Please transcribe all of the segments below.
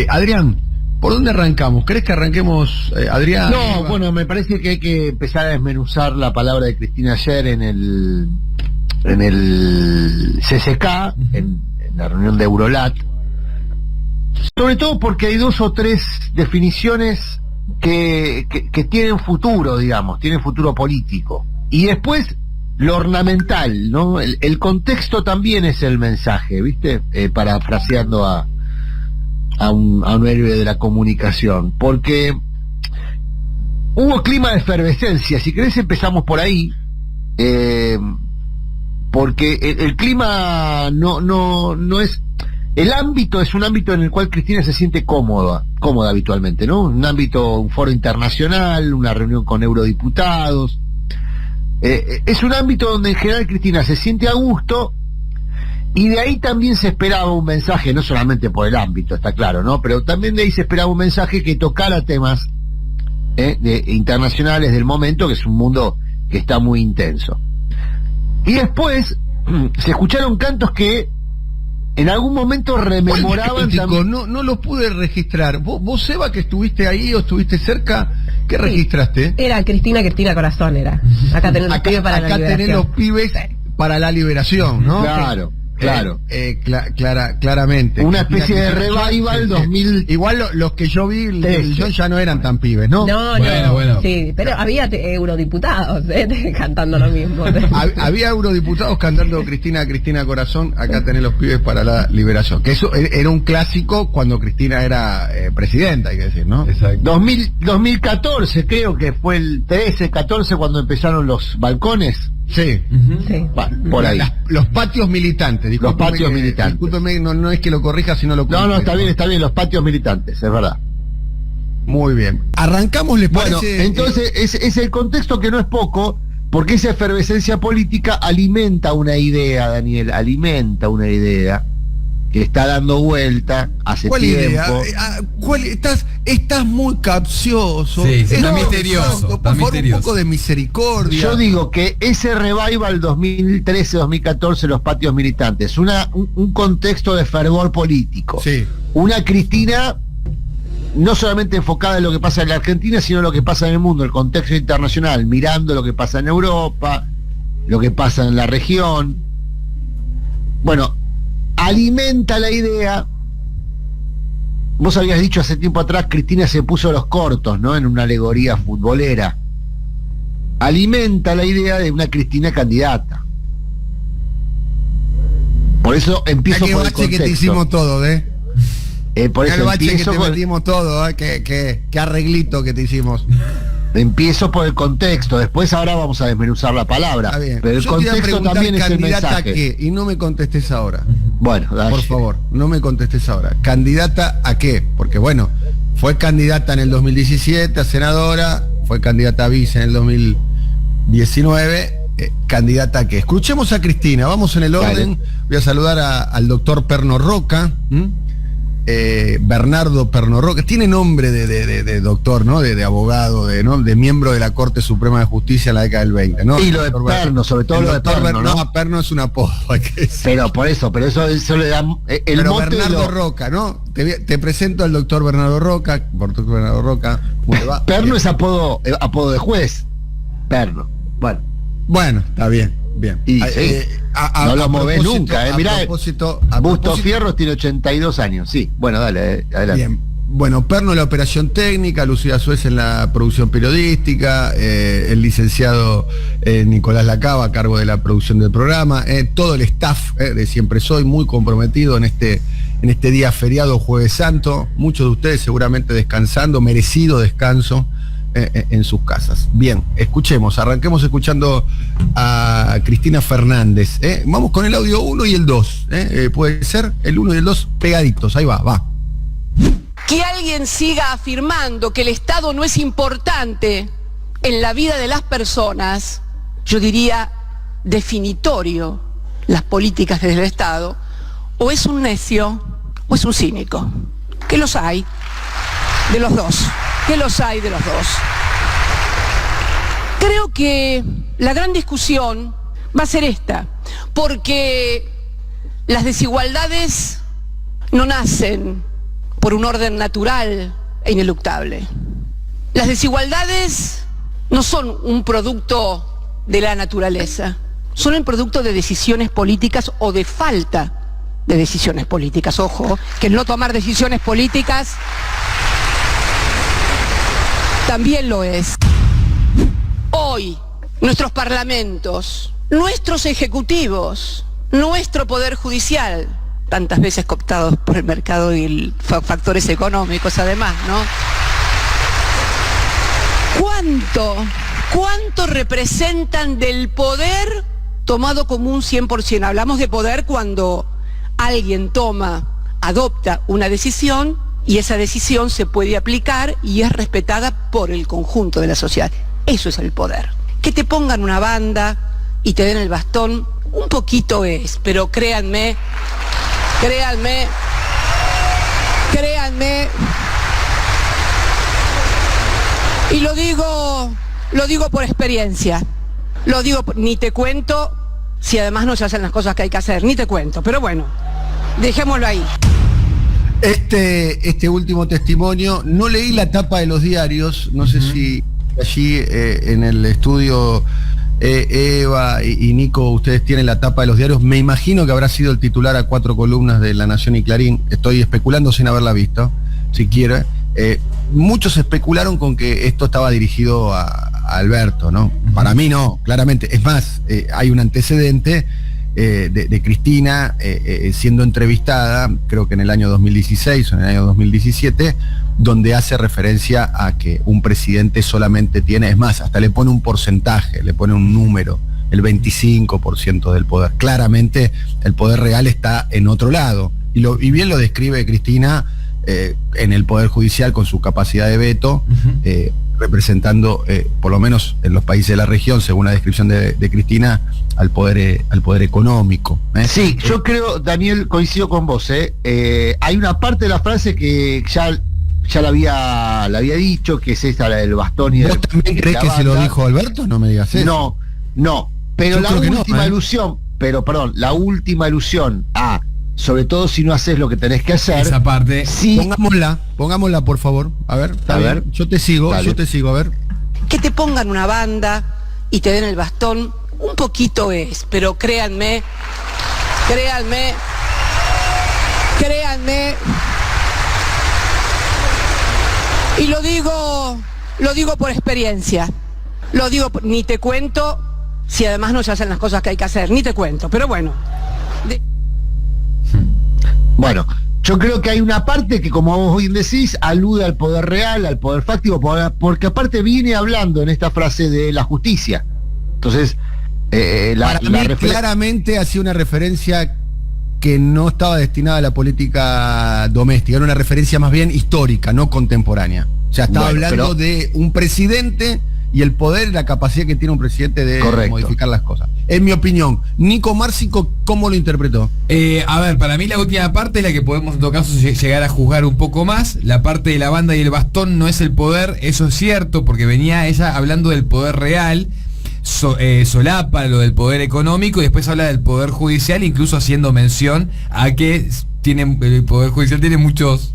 Adrián, ¿por dónde arrancamos? ¿Crees que arranquemos, Adrián? No, bueno, me parece que hay que empezar a desmenuzar la palabra de Cristina ayer en el CCK, en la reunión de Eurolat, sobre todo porque hay dos o tres definiciones que tienen futuro, digamos, tienen futuro político. Y después, lo ornamental, ¿no? El contexto también es el mensaje, ¿viste? Parafraseando a un héroe de la comunicación, porque hubo clima de efervescencia. Si querés empezamos por ahí, porque el clima no es, el ámbito es un ámbito en el cual Cristina se siente cómoda habitualmente, ¿no? Un foro internacional, una reunión con eurodiputados, es un ámbito donde en general Cristina se siente a gusto. Y de ahí también se esperaba un mensaje, no solamente por el ámbito, está claro, ¿no? Pero también de ahí se esperaba un mensaje que tocara temas internacionales del momento, que es un mundo que está muy intenso. Y después se escucharon cantos que en algún momento rememoraban también. No los pude registrar. ¿Vos, Seba, que estuviste ahí o estuviste cerca, qué registraste? Era Cristina Corazón, era. Acá tenés los pibes para la liberación. Acá tenés los pibes para la liberación, ¿no? Claro. Claro, claramente. Una especie de revival 2000. Igual los que yo vi ya no eran tan pibes, ¿no? Bueno. Sí, pero había eurodiputados cantando lo mismo. Había eurodiputados cantando Cristina Corazón, acá tenés los pibes para la liberación. Que eso era un clásico cuando Cristina era presidenta, hay que decir, ¿no? Exacto. 2014, creo que fue el 13-14 cuando empezaron los balcones. Sí. Sí. Por ahí. Los patios militantes. Los patios militantes. Discúlpeme, no es que lo corrija, sino lo corrija. No, está bien, los patios militantes, es verdad. Muy bien. Arrancamos, ¿les parece? Bueno, entonces es el contexto que no es poco, porque esa efervescencia política alimenta una idea, Daniel, que está dando vuelta hace ¿Cuál tiempo. Idea? Estás muy capcioso. Sí, está misterioso. Por favor, un poco de misericordia. Yo digo que ese revival 2013-2014, los patios militantes, un contexto de fervor político. Sí. Una Cristina no solamente enfocada en lo que pasa en la Argentina, sino en lo que pasa en el mundo, el contexto internacional, mirando lo que pasa en Europa, lo que pasa en la región. Bueno, alimenta la idea. Vos habías dicho hace tiempo atrás, Cristina se puso los cortos, ¿no? En una alegoría futbolera. Alimenta la idea de una Cristina candidata. Por eso empiezo por el contexto. Que te hicimos todo, Por eso empiezo que te metimos todo, qué arreglito que te hicimos. Empiezo por el contexto, después ahora vamos a desmenuzar la palabra. Está bien. Pero el contexto también es el mensaje. ¿A qué? Y no me contestes ahora. Bueno, dale. Por favor, no me contestes ahora. ¿Candidata a qué? Porque bueno, fue candidata en el 2017 a senadora, fue candidata a vice en el 2019, ¿candidata a qué? Escuchemos a Cristina, vamos en el orden. Vale. Voy a saludar al doctor Perno Roca. Bernardo Perno Roca, tiene nombre de doctor, ¿no? De abogado, de miembro de la Corte Suprema de Justicia en la década del 20, ¿no? Y lo de Perno, sobre todo lo de Perno, ¿no? Perno es un apodo, hay que decir. Pero eso le da el pero mote. Bernardo Roca, ¿no? Te presento al doctor Bernardo Roca. ¿Cómo te va? Perno es apodo de juez. Perno. Bueno, está bien. Y no lo movés nunca, mirá, Busto Fierro tiene 82 años, sí. Bueno, dale, adelante. Bien. Bueno, Perno en la operación técnica, Lucía Suez en la producción periodística, el licenciado Nicolás Lacaba a cargo de la producción del programa, todo el staff de Siempre Soy muy comprometido en este día feriado Jueves Santo, muchos de ustedes seguramente descansando, merecido descanso en sus casas. Bien, arranquemos escuchando a Cristina Fernández. Vamos con el audio 1 y el 2. Puede ser el 1 y el 2 pegaditos, ahí va. Que alguien siga afirmando que el Estado no es importante en la vida de las personas, yo diría definitorio las políticas del Estado, o es un necio o es un cínico. Que los hay de los dos. Creo que la gran discusión va a ser esta, porque las desigualdades no nacen por un orden natural e ineluctable. Las desigualdades no son un producto de la naturaleza, son el producto de decisiones políticas o de falta de decisiones políticas. Ojo, que el no tomar decisiones políticas también lo es. Hoy, nuestros parlamentos, nuestros ejecutivos, nuestro poder judicial, tantas veces cooptados por el mercado y factores económicos además, ¿no? ¿Cuánto representan del poder tomado como un 100%? Hablamos de poder cuando alguien adopta una decisión y esa decisión se puede aplicar y es respetada por el conjunto de la sociedad. Eso es el poder. Que te pongan una banda y te den el bastón, un poquito es, pero créanme, y lo digo por experiencia, ni te cuento si además no se hacen las cosas que hay que hacer, ni te cuento, pero bueno, dejémoslo ahí. Este último testimonio, no leí la tapa de los diarios, no sé si allí en el estudio Eva y Nico, ustedes tienen la tapa de los diarios, me imagino que habrá sido el titular a 4 columnas de La Nación y Clarín, estoy especulando sin haberla visto, si quiere. Muchos especularon con que esto estaba dirigido a Alberto, ¿no? Para mí no, claramente. Es más, hay un antecedente de Cristina siendo entrevistada, creo que en el año 2016 o en el año 2017, donde hace referencia a que un presidente solamente tiene, es más, hasta le pone un porcentaje, le pone un número, el 25% del poder. Claramente el poder real está en otro lado. Y bien lo describe Cristina en el Poder Judicial con su capacidad de veto, representando, por lo menos en los países de la región, según la descripción de Cristina, al poder económico. Sí, yo creo, Daniel, coincido con vos. Hay una parte de la frase que ya la había dicho, que es esta, la del bastón y del... ¿Vos también crees que se lo dijo Alberto? No me digas eso. No, pero la última alusión, la última alusión a... sobre todo si no haces lo que tenés que hacer. Esa parte. Sí. Pongámosla, por favor. A ver, yo te sigo, a ver. Que te pongan una banda y te den el bastón, un poquito es, pero créanme. Y lo digo por experiencia. Ni te cuento si además no se hacen las cosas que hay que hacer, ni te cuento, pero bueno. Bueno, yo creo que hay una parte que, como vos bien decís, alude al poder real, al poder fáctico, porque aparte viene hablando en esta frase de la justicia. Entonces, para mí claramente hacía una referencia que no estaba destinada a la política doméstica, era una referencia más bien histórica, no contemporánea. O sea, estaba hablando de un presidente y el poder y la capacidad que tiene un presidente de modificar las cosas. En mi opinión, Nico Márcico, ¿cómo lo interpretó? A ver, para mí la última parte es la que podemos en todo caso llegar a juzgar un poco más. La parte de la banda y el bastón no es el poder, eso es cierto, porque venía ella hablando del poder real, solapa lo del poder económico y después habla del poder judicial, incluso haciendo mención a que el poder judicial tiene muchos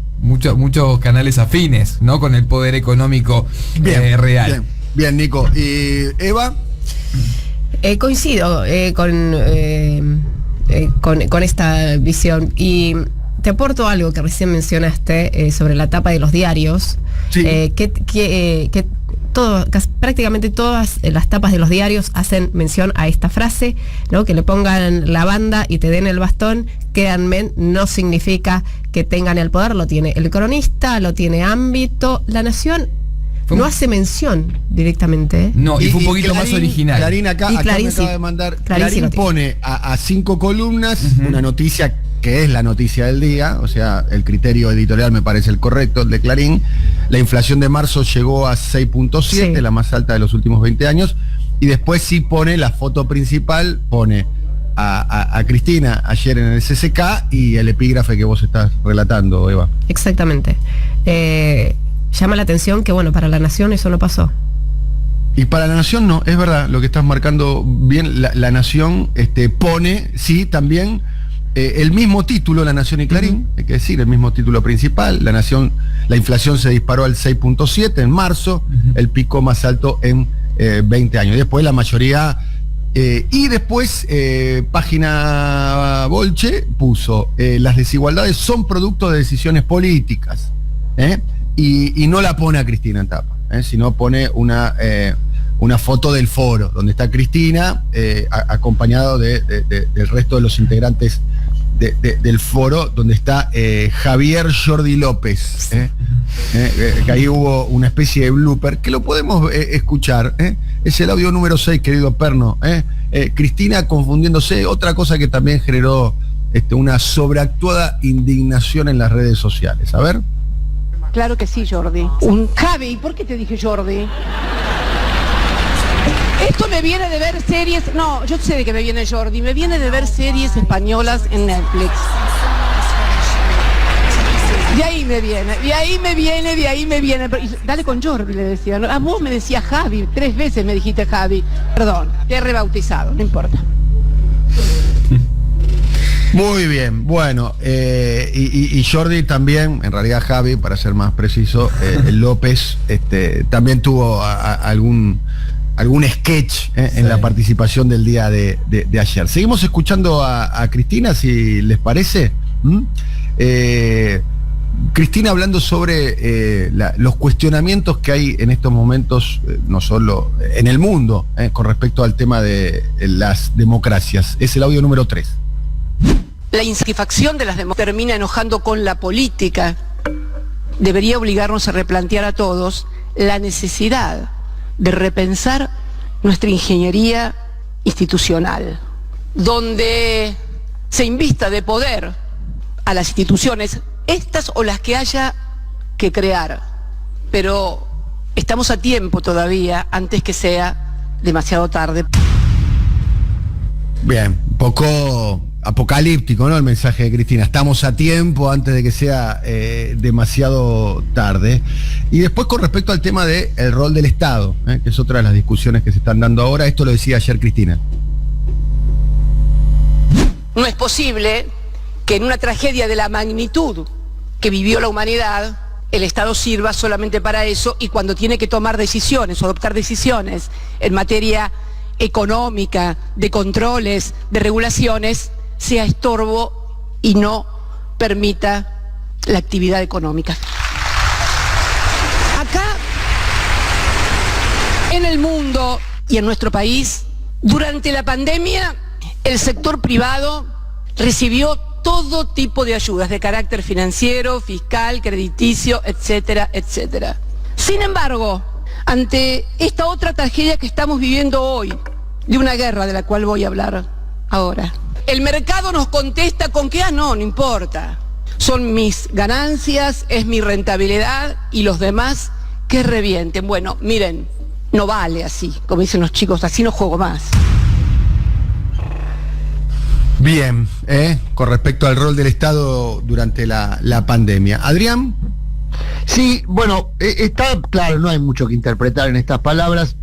canales afines, ¿no? Con el poder económico real. Bien, Nico. ¿Y Eva? Coincido con esta visión y te aporto algo que recién mencionaste sobre la tapa de los diarios, sí. Prácticamente todas las tapas de los diarios hacen mención a esta frase, ¿no? Que le pongan la banda y te den el bastón, créanme, no significa que tengan el poder, lo tiene el cronista, lo tiene Ámbito, La Nación no hace mención directamente. No, y fue un poquito más original. Clarín acá me acaba de mandar. Clarín pone a 5 columnas una noticia que es la noticia del día, o sea, el criterio editorial me parece el correcto, el de Clarín. La inflación de marzo llegó a 6.7, sí, la más alta de los últimos 20 años, y después sí pone la foto principal, pone a Cristina ayer en el CCK y el epígrafe que vos estás relatando, Eva. Exactamente. Llama la atención que, bueno, para La Nación eso no pasó. Y para La Nación no, es verdad, lo que estás marcando bien, la Nación pone, sí, también el mismo título, La Nación y Clarín, hay que decir, el mismo título principal. La Nación, la inflación se disparó al 6.7 en marzo, el pico más alto en 20 años. Después la mayoría, y después Página Bolche puso, las desigualdades son producto de decisiones políticas, y no la pone a Cristina en tapa, sino pone una foto del foro, donde está Cristina, acompañado del resto de los integrantes del foro, donde está Javier Jordi López, que ahí hubo una especie de blooper, que lo podemos escuchar, es el audio número 6, querido Perno, Cristina confundiéndose, otra cosa que también generó una sobreactuada indignación en las redes sociales. A ver. Claro que sí, Jordi. Javi, ¿por qué te dije Jordi? Esto me viene de ver series... No, yo sé de qué me viene Jordi. Me viene de ver series españolas en Netflix. De ahí me viene, de ahí me viene, de ahí me viene. Dale con Jordi, le decía. A vos me decía Javi, 3 veces me dijiste Javi. Perdón, te he rebautizado, no importa. Muy bien, bueno, y Jordi también, en realidad Javi, para ser más preciso, López, también tuvo algún sketch en la participación del día de ayer. Seguimos escuchando a Cristina, si les parece. Cristina hablando sobre los cuestionamientos que hay en estos momentos, no solo en el mundo, con respecto al tema de las democracias. Es el audio número 3. La insatisfacción de las democracias termina enojando con la política. Debería obligarnos a replantear a todos la necesidad de repensar nuestra ingeniería institucional, donde se invista de poder a las instituciones, estas o las que haya que crear. Pero estamos a tiempo todavía, antes que sea demasiado tarde. Bien, un poco apocalíptico, ¿no? El mensaje de Cristina. Estamos a tiempo antes de que sea demasiado tarde. Y después, con respecto al tema del rol del Estado, que es otra de las discusiones que se están dando ahora, esto lo decía ayer Cristina. No es posible que en una tragedia de la magnitud que vivió la humanidad, el Estado sirva solamente para eso, y cuando tiene que tomar decisiones o adoptar decisiones en materia económica, de controles, de regulaciones, sea estorbo y no permita la actividad económica. Acá, en el mundo y en nuestro país, durante la pandemia, el sector privado recibió todo tipo de ayudas de carácter financiero, fiscal, crediticio, etcétera, etcétera. Sin embargo, ante esta otra tragedia que estamos viviendo hoy, de una guerra de la cual voy a hablar ahora, el mercado nos contesta con que, no importa, son mis ganancias, es mi rentabilidad, y los demás que revienten. Bueno, miren, no vale así, como dicen los chicos, así no juego más. Bien, con respecto al rol del Estado durante la pandemia. Adrián. Sí, bueno, está claro, no hay mucho que interpretar en estas palabras.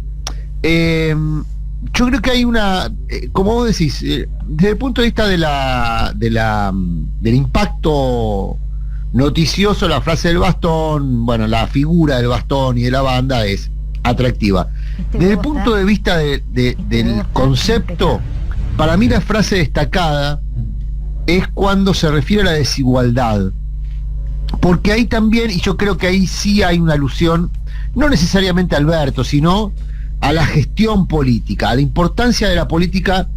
Yo creo que hay una, como vos decís, desde el punto de vista del impacto noticioso, la frase del bastón, bueno, la figura del bastón y de la banda es atractiva. Desde el punto de vista del concepto, para mí la frase destacada es cuando se refiere a la desigualdad. Porque ahí también, y yo creo que ahí sí hay una alusión, no necesariamente a Alberto, sino a la gestión política, a la importancia de la política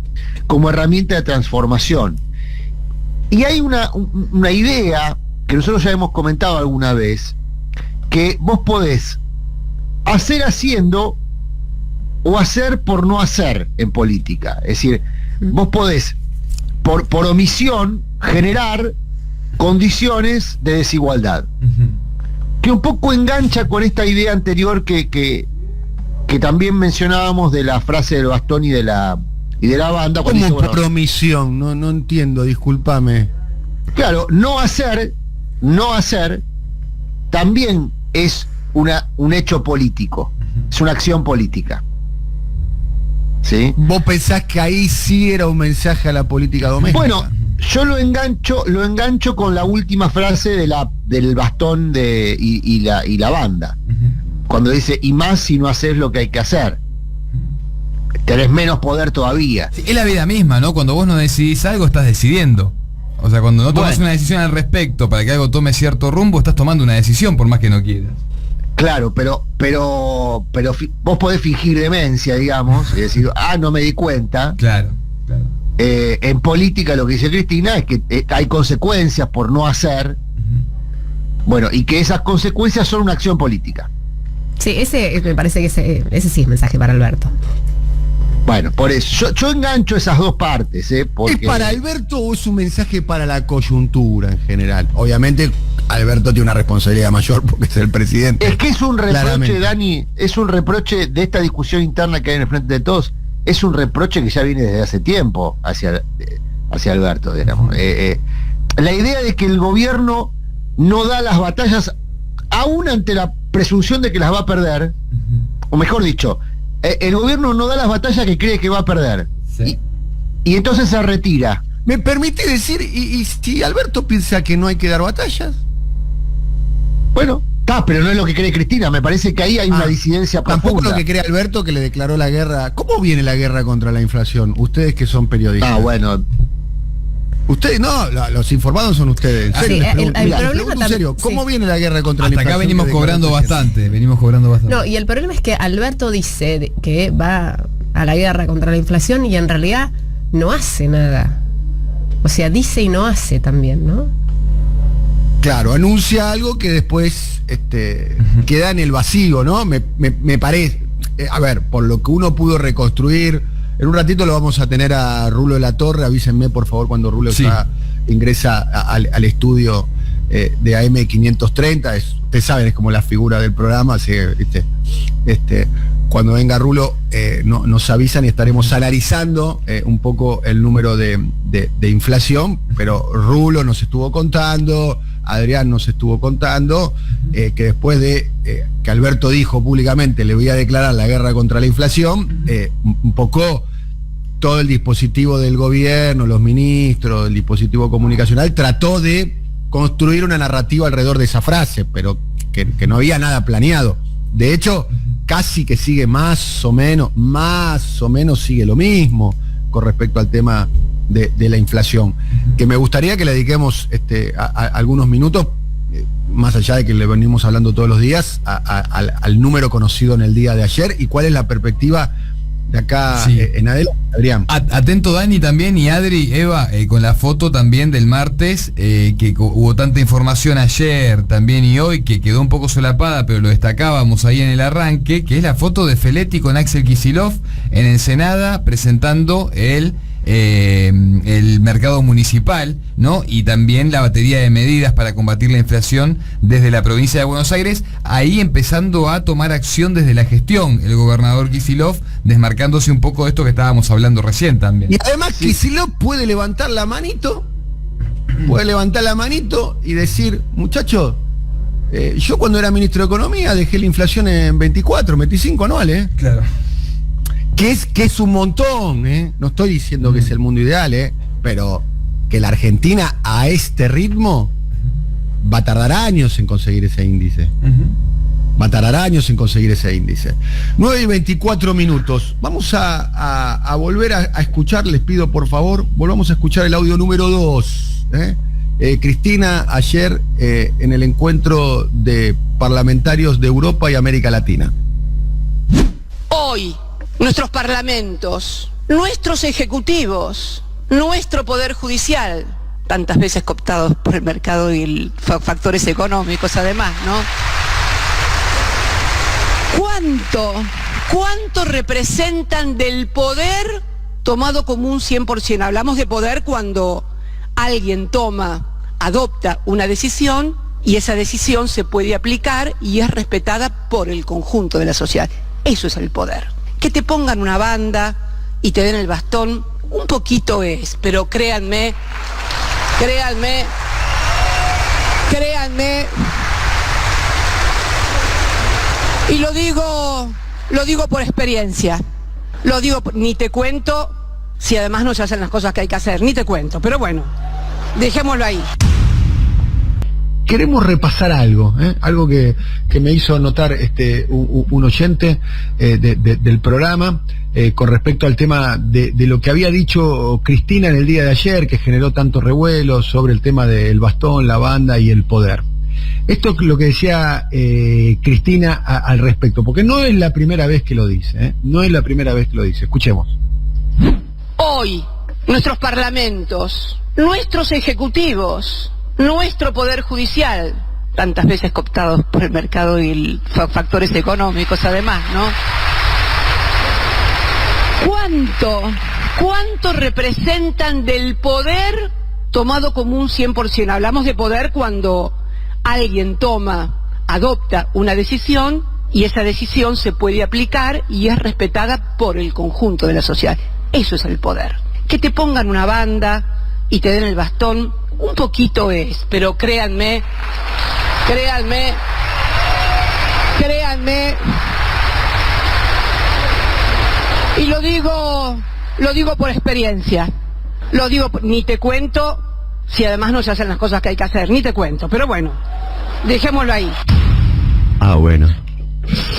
como herramienta de transformación. Y hay una idea que nosotros ya hemos comentado alguna vez, que vos podés hacer haciendo o hacer por no hacer en política. Es decir, vos podés, por omisión, generar condiciones de desigualdad. Que un poco engancha con esta idea anterior que también mencionábamos de la frase del bastón y de la banda. ¿Cómo dice, por omisión? No entiendo, discúlpame. Claro, no hacer también es un hecho político, es una acción política. ¿Sí? ¿Vos pensás que ahí sí era un mensaje a la política doméstica? Bueno, yo lo engancho con la última frase del bastón y la banda. Cuando dice, y más si no haces lo que hay que hacer. Tenés menos poder todavía. Sí, es la vida misma, ¿no? Cuando vos no decidís algo, estás decidiendo. O sea, cuando no tomas una decisión al respecto para que algo tome cierto rumbo, estás tomando una decisión por más que no quieras. Claro, pero vos podés fingir demencia, digamos, y decir, no me di cuenta. Claro. En política lo que dice Cristina es que hay consecuencias por no hacer, bueno, y que esas consecuencias son una acción política. Sí, me parece que ese sí es mensaje para Alberto. Bueno, por eso, yo engancho esas dos partes, porque... ¿Es para Alberto o es un mensaje para la coyuntura en general? Obviamente, Alberto tiene una responsabilidad mayor porque es el presidente. Es que es un reproche, claramente. Dani, es un reproche de esta discusión interna que hay en el Frente de Todos, es un reproche que ya viene desde hace tiempo hacia Alberto, digamos. La idea de que el gobierno no da las batallas aún ante la presunción de que las va a perder, o mejor dicho, el gobierno no da las batallas que cree que va a perder. Sí. Y entonces se retira. ¿Me permite decir, y si Alberto piensa que no hay que dar batallas? Bueno, pero no es lo que cree Cristina. Me parece que ahí hay una disidencia Tampoco profunda. lo que cree Alberto, que le declaró la guerra. ¿Cómo viene la guerra contra la inflación? Ustedes que son periodistas. Bueno. Ustedes, no, los informados son ustedes. En serio, Sí, les pregunto, el mira, problema les pregunto en también- serio, ¿cómo sí. viene la guerra contra Hasta la inflación? acá venimos que declaró cobrando el presidente? bastante. No, y el problema es que Alberto dice que va a la guerra contra la inflación y en realidad no hace nada. O sea, dice y no hace también, ¿no? Claro, anuncia algo que después queda en el vacío, ¿no? Me parece, a ver, por lo que uno pudo reconstruir, en un ratito lo vamos a tener a Rulo de la Torre, avísenme por favor cuando Rulo Sí. ingresa al estudio de AM530, ustedes saben, es como la figura del programa, así que, cuando venga Rulo nos avisan y estaremos analizando un poco el número de inflación, pero Rulo nos estuvo contando, Adrián nos estuvo contando, que después de que Alberto dijo públicamente le voy a declarar la guerra contra la inflación, un poco todo el dispositivo del gobierno, los ministros, el dispositivo comunicacional, trató de construir una narrativa alrededor de esa frase, pero que no había nada planeado. De hecho, casi que sigue más o menos sigue lo mismo con respecto al tema de la inflación. Que me gustaría que le dediquemos algunos minutos, más allá de que le venimos hablando todos los días, al número conocido en el día de ayer y cuál es la perspectiva de acá en adelante, Adrián. Atento Dani también y Adri, Eva, con la foto también del martes, que hubo tanta información ayer también y hoy que quedó un poco solapada, pero lo destacábamos ahí en el arranque, que es la foto de Feletti con Axel Kicillof en Ensenada presentando el mercado municipal, ¿no? Y también la batería de medidas para combatir la inflación desde la provincia de Buenos Aires, ahí empezando a tomar acción desde la gestión, el gobernador Kicillof, desmarcándose un poco de esto que estábamos hablando recién también. Y además Kicillof puede levantar la manito y decir, muchachos, yo cuando era ministro de Economía dejé la inflación en 24, 25 anuales, Claro. que es un montón, no estoy diciendo que es el mundo ideal, pero que la Argentina a este ritmo va a tardar años en conseguir ese índice. Va a tardar años en conseguir ese índice. 9:24. Vamos a volver a escuchar, les pido por favor, volvamos a escuchar el audio número 2. Cristina, ayer en el encuentro de parlamentarios de Europa y América Latina. Hoy, nuestros parlamentos, nuestros ejecutivos, nuestro poder judicial, tantas veces cooptados por el mercado y factores económicos además, ¿no? ¿Cuánto representan del poder tomado como un 100%? Hablamos de poder cuando alguien adopta una decisión y esa decisión se puede aplicar y es respetada por el conjunto de la sociedad. Eso es el poder. Que te pongan una banda y te den el bastón, un poquito es, pero créanme, y lo digo por experiencia, ni te cuento si además no se hacen las cosas que hay que hacer, ni te cuento, pero bueno. dejémoslo ahí. Queremos repasar algo, algo que me hizo notar un oyente del programa con respecto al tema de lo que había dicho Cristina en el día de ayer, que generó tanto revuelo sobre el tema del bastón, la banda y el poder. Esto es lo que decía Cristina al respecto, porque no es la primera vez que lo dice, no es la primera vez que lo dice. Escuchemos. Hoy, nuestros parlamentos, nuestros ejecutivos, nuestro poder judicial, tantas veces cooptados por el mercado y factores económicos además, ¿no? ¿Cuánto representan del poder tomado como un 100%? Hablamos de poder cuando alguien adopta una decisión y esa decisión se puede aplicar y es respetada por el conjunto de la sociedad. Eso es el poder. Que te pongan una banda y te den el bastón, un poquito es, pero créanme, y lo digo por experiencia, ni te cuento si además no se hacen las cosas que hay que hacer, ni te cuento, pero bueno, dejémoslo ahí. Ah, bueno.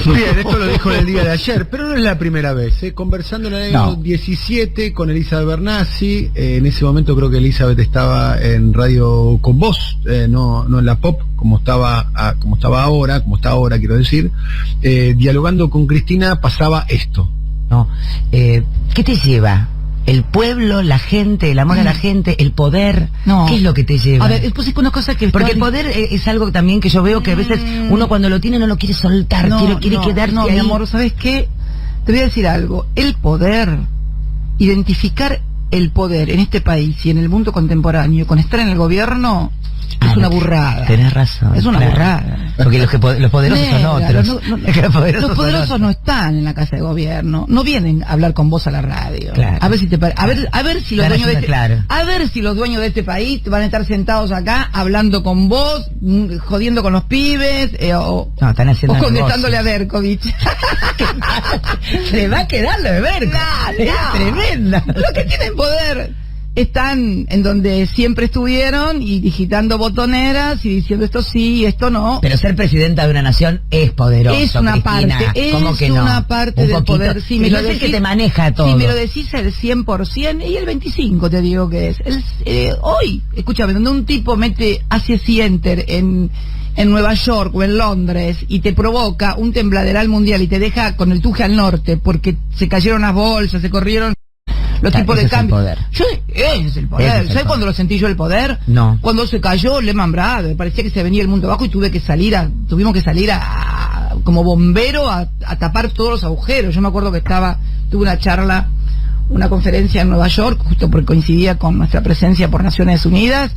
Bien, esto lo dijo en el día de ayer, pero no es la primera vez. Conversando en el año 17 con Elizabeth Bernassi, en ese momento creo que Elizabeth estaba en Radio Con Voz, no en la Pop, como está ahora, quiero decir. Dialogando con Cristina pasaba esto. No, ¿qué te lleva? ¿El pueblo, la gente, el amor a la gente, el poder? No. ¿Qué es lo que te lleva? A ver, después es una cosa que... Porque el poder es algo también que yo veo que a veces uno cuando lo tiene no lo quiere soltar, quiere quedarse ahí. Mi amor, ¿sabes qué? Te voy a decir algo. El poder, identificar el poder en este país y en el mundo contemporáneo con estar en el gobierno... es una burrada. Tenés razón. Es una burrada. Porque los poderosos son otros. Los poderosos no están en la casa de gobierno. No vienen a hablar con vos a la radio. Claro. A ver si los dueños de a ver si los dueños de este país van a estar sentados acá hablando con vos, jodiendo con los pibes, están haciendo o contestándole a Berkovich. Se va a quedar lo de Berkovich. Es tremenda. Los que tienen poder están en donde siempre estuvieron y digitando botoneras y diciendo esto sí, esto no. Pero ser presidenta de una nación es poderoso, es una Cristina. parte, ¿Cómo que una no? parte del poder. Si me lo decís, que te maneja todo. Si me lo decís el 100% y el 25% te digo que es. Hoy, escúchame, donde un tipo hace enter en Nueva York o en Londres y te provoca un tembladeral mundial y te deja con el tuje al norte porque se cayeron las bolsas, se corrieron los tipos de cambio. Ese es el poder. ¿Sabes cuándo lo sentí yo el poder? No. Cuando se cayó Lehman Brothers, parecía que se venía el mundo abajo y tuvimos que salir como bombero a tapar todos los agujeros. Yo me acuerdo que tuve una conferencia en Nueva York, justo porque coincidía con nuestra presencia por Naciones Unidas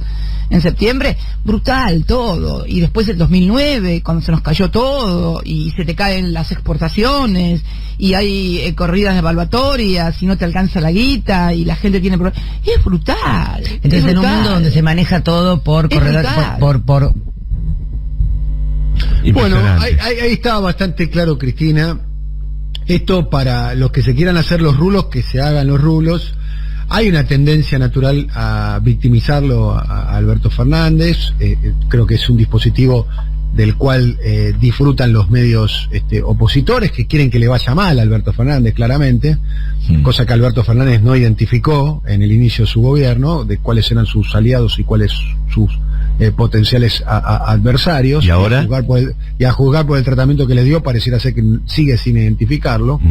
en septiembre, brutal todo, y después el 2009 cuando se nos cayó todo y se te caen las exportaciones y hay corridas devaluatorias y no te alcanza la guita y la gente tiene problemas, es brutal. Entonces en un mundo donde se maneja todo por corredor, por bueno, ahí estaba bastante claro, Cristina. Esto para los que se quieran hacer los rulos, que se hagan los rulos. Hay una tendencia natural a victimizarlo a Alberto Fernández. Creo que es un dispositivo del cual disfrutan los medios opositores, que quieren que le vaya mal a Alberto Fernández, claramente, cosa que Alberto Fernández no identificó en el inicio de su gobierno, de cuáles eran sus aliados y cuáles sus potenciales adversarios. ¿Y ahora? A juzgar por el tratamiento que le dio, pareciera ser que sigue sin identificarlo,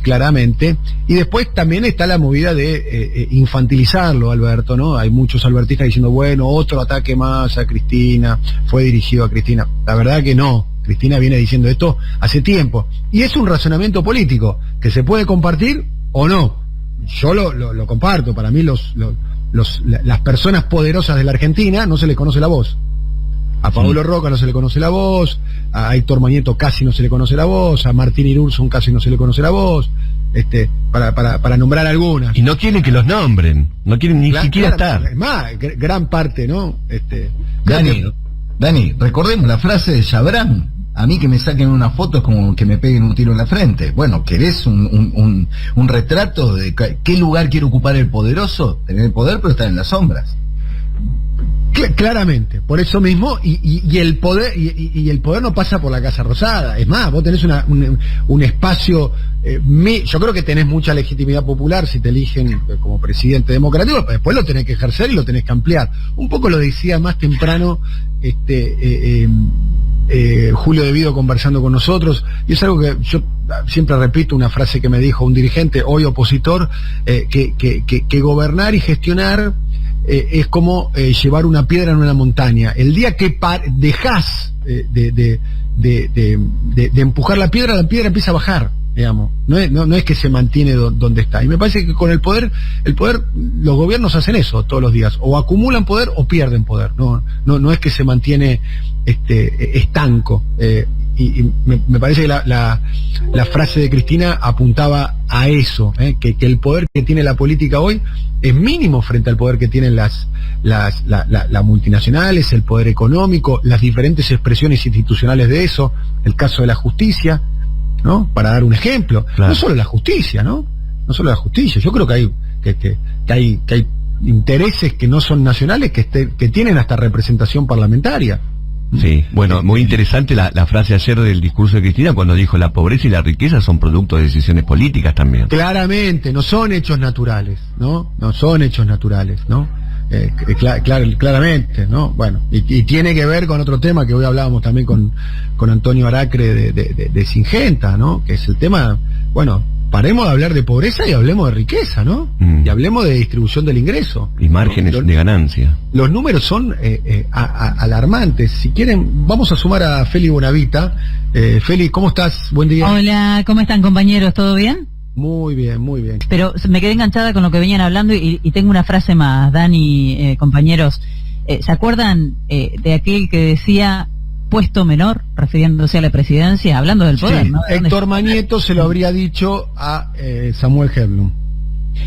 claramente. Y después también está la movida de infantilizarlo, Alberto, ¿no? Hay muchos albertistas diciendo, bueno, otro ataque más a Cristina, fue dirigido a Cristina. La verdad que no. Cristina viene diciendo esto hace tiempo. Y es un razonamiento político que se puede compartir o no. Yo lo comparto. Para mí las personas poderosas de la Argentina no se les conoce la voz. A Pablo Roca no se le conoce la voz, a Héctor Mañeto casi no se le conoce la voz, a Martín Irurson casi no se le conoce la voz, para nombrar algunas. Y no quieren que los nombren, no quieren ni siquiera estar. Es más, gran parte, ¿no? Dani, recordemos la frase de Chabrán. A mí que me saquen una foto es como que me peguen un tiro en la frente. Bueno, ¿querés un retrato de qué lugar quiere ocupar el poderoso? Tener el poder pero estar en las sombras. Claramente, por eso mismo, y el poder y el poder no pasa por la Casa Rosada. Es más, vos tenés un espacio, yo creo que tenés mucha legitimidad popular si te eligen como presidente democrático, pero después lo tenés que ejercer y lo tenés que ampliar. Un poco lo decía más temprano Julio Devido conversando con nosotros, y es algo que yo siempre repito, una frase que me dijo un dirigente, hoy opositor, que gobernar y gestionar es como llevar una piedra en una montaña. El día que dejás de empujar la piedra empieza a bajar, digamos. No es que se mantiene donde está. Y me parece que con el poder, los gobiernos hacen eso todos los días. O acumulan poder o pierden poder. No es que se mantiene estanco. Y me parece que la frase de Cristina apuntaba a eso, que el poder que tiene la política hoy es mínimo frente al poder que tienen las multinacionales, el poder económico, las diferentes expresiones institucionales de eso, el caso de la justicia, ¿no? Para dar un ejemplo. Claro. No solo la justicia, ¿no? No solo la justicia. Yo creo que hay intereses que no son nacionales que tienen hasta representación parlamentaria. Sí, bueno, muy interesante la frase ayer del discurso de Cristina cuando dijo la pobreza y la riqueza son producto de decisiones políticas también. Claramente, no son hechos naturales, ¿no? No son hechos naturales, ¿no? Claramente, ¿no? Bueno, y tiene que ver con otro tema que hoy hablábamos también con Antonio Aracre de Singenta, ¿no? Que es el tema, bueno, paremos de hablar de pobreza y hablemos de riqueza, ¿no? Y hablemos de distribución del ingreso. Y márgenes de ganancia. Los números son alarmantes. Si quieren, vamos a sumar a Feli Bonavita. Feli, ¿cómo estás? Buen día. Hola, ¿cómo están, compañeros? ¿Todo bien? Muy bien, muy bien. Pero me quedé enganchada con lo que venían hablando y tengo una frase más, Dani, compañeros. ¿Se acuerdan de aquel que decía puesto menor, refiriéndose a la presidencia, hablando del poder, sí, ¿no? Héctor Manieto se lo habría dicho a Samuel Herblum.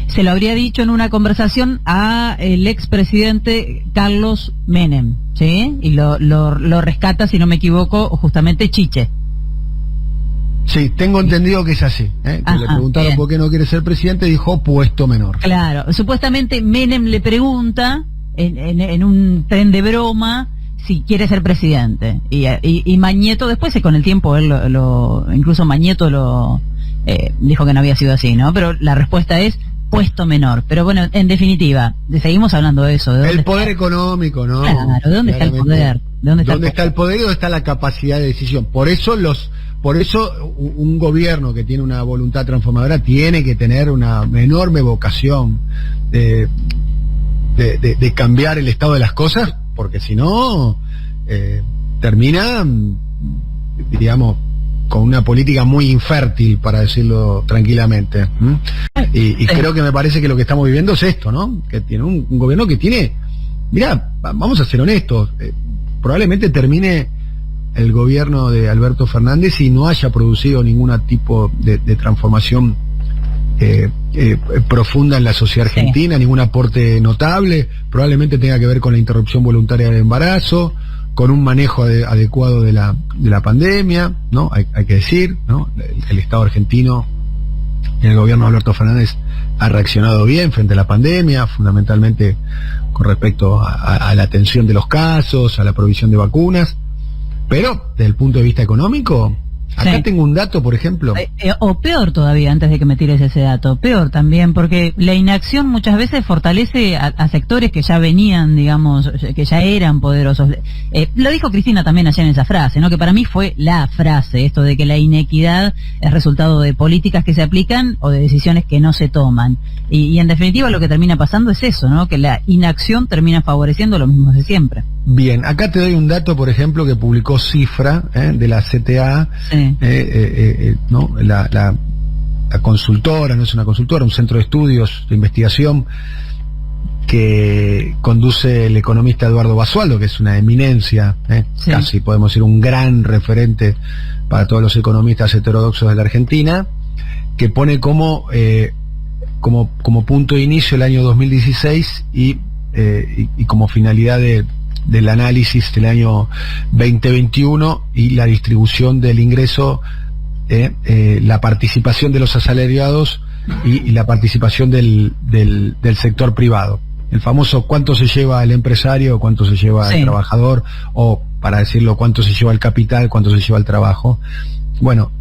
Se lo habría dicho en una conversación a el expresidente Carlos Menem, ¿sí? Y lo rescata, si no me equivoco, justamente Chiche. Sí, tengo entendido que es así. Que le preguntaron bien por qué no quiere ser presidente, dijo puesto menor. Claro, supuestamente Menem le pregunta en un tren de broma si quiere ser presidente, y Mañeto después, con el tiempo él incluso Mañeto dijo que no había sido así, ¿no? Pero la respuesta es puesto menor. Pero bueno, en definitiva, seguimos hablando de eso. El poder económico, ¿no? Claro, ¿de dónde está el poder? ¿Dónde está el poder y dónde está la capacidad de decisión? Por eso un gobierno que tiene una voluntad transformadora tiene que tener una enorme vocación de cambiar el estado de las cosas, porque si no termina, digamos, con una política muy infértil, para decirlo tranquilamente. Y creo que me parece que lo que estamos viviendo es esto, ¿no? Que tiene un gobierno que tiene, mirá, vamos a ser honestos, probablemente termine el gobierno de Alberto Fernández y no haya producido ningún tipo de transformación profunda en la sociedad argentina, sí, ningún aporte notable. Probablemente tenga que ver con la interrupción voluntaria del embarazo, con un manejo adecuado de la pandemia, ¿no? Hay que decir, ¿no? El Estado argentino, el gobierno de Alberto Fernández ha reaccionado bien frente a la pandemia, fundamentalmente con respecto a la atención de los casos, a la provisión de vacunas, pero desde el punto de vista económico, acá sí tengo un dato, por ejemplo. O peor todavía, antes de que me tires ese dato, peor también, porque la inacción muchas veces fortalece a sectores que ya venían, digamos, que ya eran poderosos. Lo dijo Cristina también ayer en esa frase, ¿no? Que para mí fue la frase, esto de que la inequidad es resultado de políticas que se aplican o de decisiones que no se toman. Y en definitiva lo que termina pasando es eso, ¿no? Que la inacción termina favoreciendo lo mismo de siempre. Bien, acá te doy un dato, por ejemplo, que publicó Cifra, de la CTA, sí, ¿no? La consultora, no es una consultora, un centro de estudios, de investigación, que conduce el economista Eduardo Basualdo, que es una eminencia, sí, casi podemos decir un gran referente para todos los economistas heterodoxos de la Argentina, que pone como punto de inicio el año 2016 y como finalidad del análisis del año 2021 y la distribución del ingreso, la participación de los asalariados y la participación del sector privado. el famoso cuánto se lleva el empresario, cuánto se lleva el trabajador, o para decirlo, cuánto se lleva el capital, cuánto se lleva el trabajo. Bueno,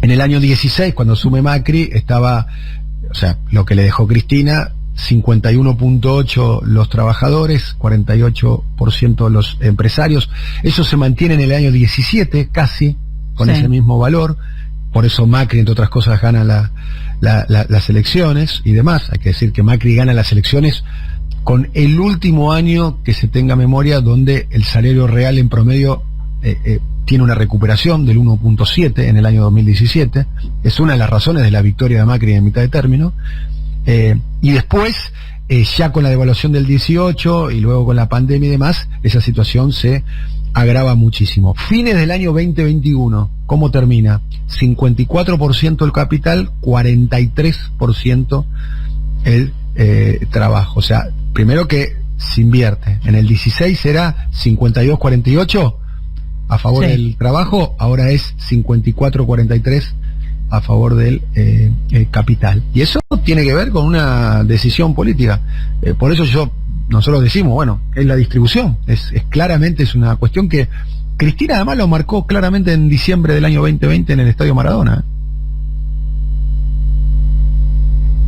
en el año 16, cuando asume Macri, estaba, o sea, lo que le dejó Cristina, 51.8 los trabajadores, 48% los empresarios. Eso se mantiene en el año 17, casi, con ese mismo valor. Por eso Macri, entre otras cosas, gana las elecciones y demás. Hay que decir que Macri gana las elecciones con el último año que se tenga memoria donde el salario real en promedio tiene una recuperación del 1.7 en el año 2017. Es una de las razones de la victoria de Macri en mitad de término. Y después, ya con la devaluación del 18 y luego con la pandemia y demás, esa situación se agrava muchísimo. Fines del año 2021, ¿cómo termina? 54% el capital, 43% el trabajo. O sea, primero que se invierte. En el 16 era 52-48 a favor del trabajo, ahora es 54-43 a favor del capital. Y eso tiene que ver con una decisión política. Por eso nosotros decimos, bueno, es la distribución. Es claramente es una cuestión que Cristina además lo marcó claramente en diciembre del año 2020 en el Estadio Maradona.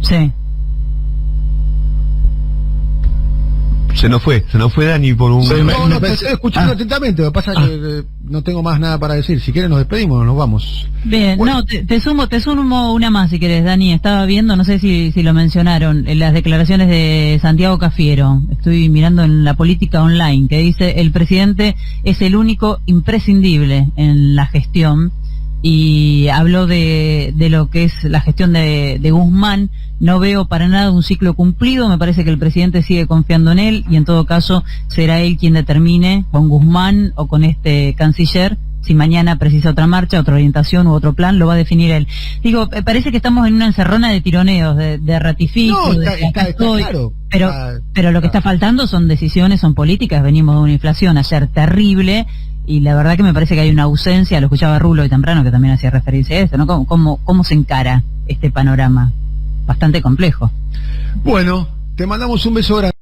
Sí. Se nos fue Dani por un... No, estoy escuchando atentamente, lo que pasa es que no tengo más nada para decir. Si quieres nos despedimos, nos vamos. Bien, bueno. No, te sumo una más si querés, Dani. Estaba viendo, no sé si lo mencionaron, en las declaraciones de Santiago Cafiero. Estoy mirando en la política online, que dice, el presidente es el único imprescindible en la gestión. Y habló de lo que es la gestión de Guzmán. No veo para nada un ciclo cumplido, me parece que el presidente sigue confiando en él y en todo caso será él quien determine con Guzmán o con este canciller si mañana precisa otra marcha, otra orientación u otro plan, lo va a definir él. Digo, parece que estamos en una encerrona de tironeos, de ratifico, está claro. Pero lo que está faltando son decisiones, son políticas. Venimos de una inflación ayer terrible y la verdad que me parece que hay una ausencia, lo escuchaba Rulo hoy temprano que también hacía referencia a esto, ¿no? ¿Cómo se encara este panorama? Bastante complejo. Bueno, te mandamos un beso grande.